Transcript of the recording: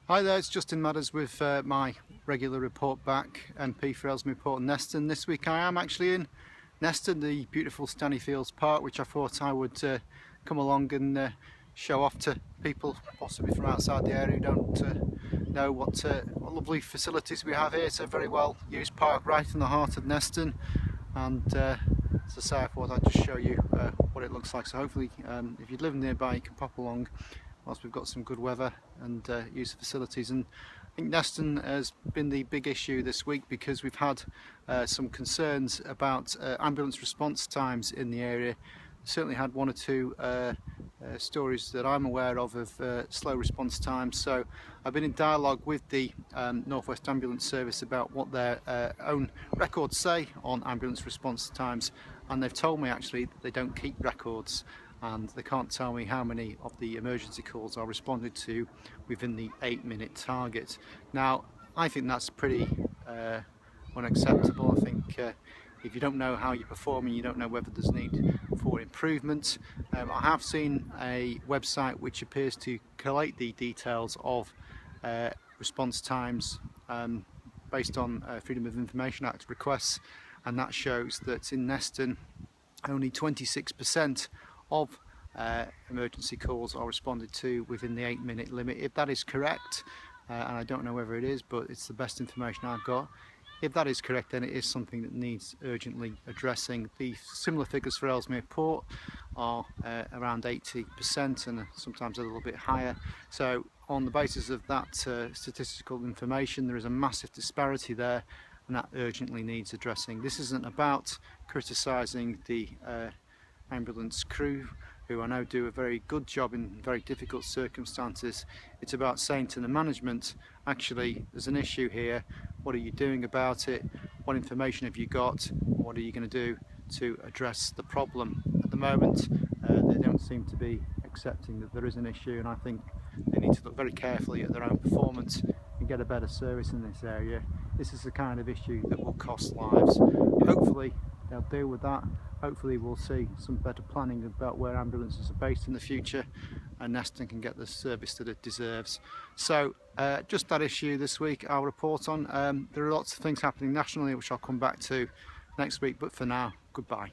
Hi there, it's Justin Madders with my regular report back, MP for Ellesmere Port and Neston. This week I am actually in Neston, the beautiful Stanleyfields Park, which I thought I would come along and show off to people possibly from outside the area who don't know what lovely facilities we have here. It's a very well used park right in the heart of Neston, and as I say, I thought I'd just show you what it looks like. So hopefully if you live nearby you can pop along whilst we've got some good weather and use the facilities. And I think Neston has been the big issue this week because we've had some concerns about ambulance response times in the area. Certainly had one or two stories that I'm aware of slow response times, so I've been in dialogue with the North West Ambulance Service about what their own records say on ambulance response times, and they've told me actually that they don't keep records and they can't tell me how many of the emergency calls are responded to within the 8-minute target. Now I think that's pretty unacceptable. I think if you don't know how you're performing, you don't know whether there's need for improvement. I have seen a website which appears to collate the details of response times based on Freedom of Information Act requests, and that shows that in Neston only 26% of emergency calls are responded to within the 8-minute limit. If that is correct, and I don't know whether it is, but it's the best information I've got, if that is correct, then it is something that needs urgently addressing. The similar figures for Ellesmere Port are around 80% and sometimes a little bit higher. So on the basis of that statistical information, there is a massive disparity there, and that urgently needs addressing. This isn't about criticising the ambulance crew, who I know do a very good job in very difficult circumstances. It's about saying to the management, actually there's an issue here, what are you doing about it, what information have you got, what are you going to do to address the problem. At the moment they don't seem to be accepting that there is an issue, and I think they need to look very carefully at their own performance and get a better service in this area. This is the kind of issue that will cost lives. Hopefully they'll deal with that. Hopefully we'll see some better planning about where ambulances are based in the future, and Neston can get the service that it deserves. So just that issue this week I'll report on. There are lots of things happening nationally which I'll come back to next week, but for now, goodbye.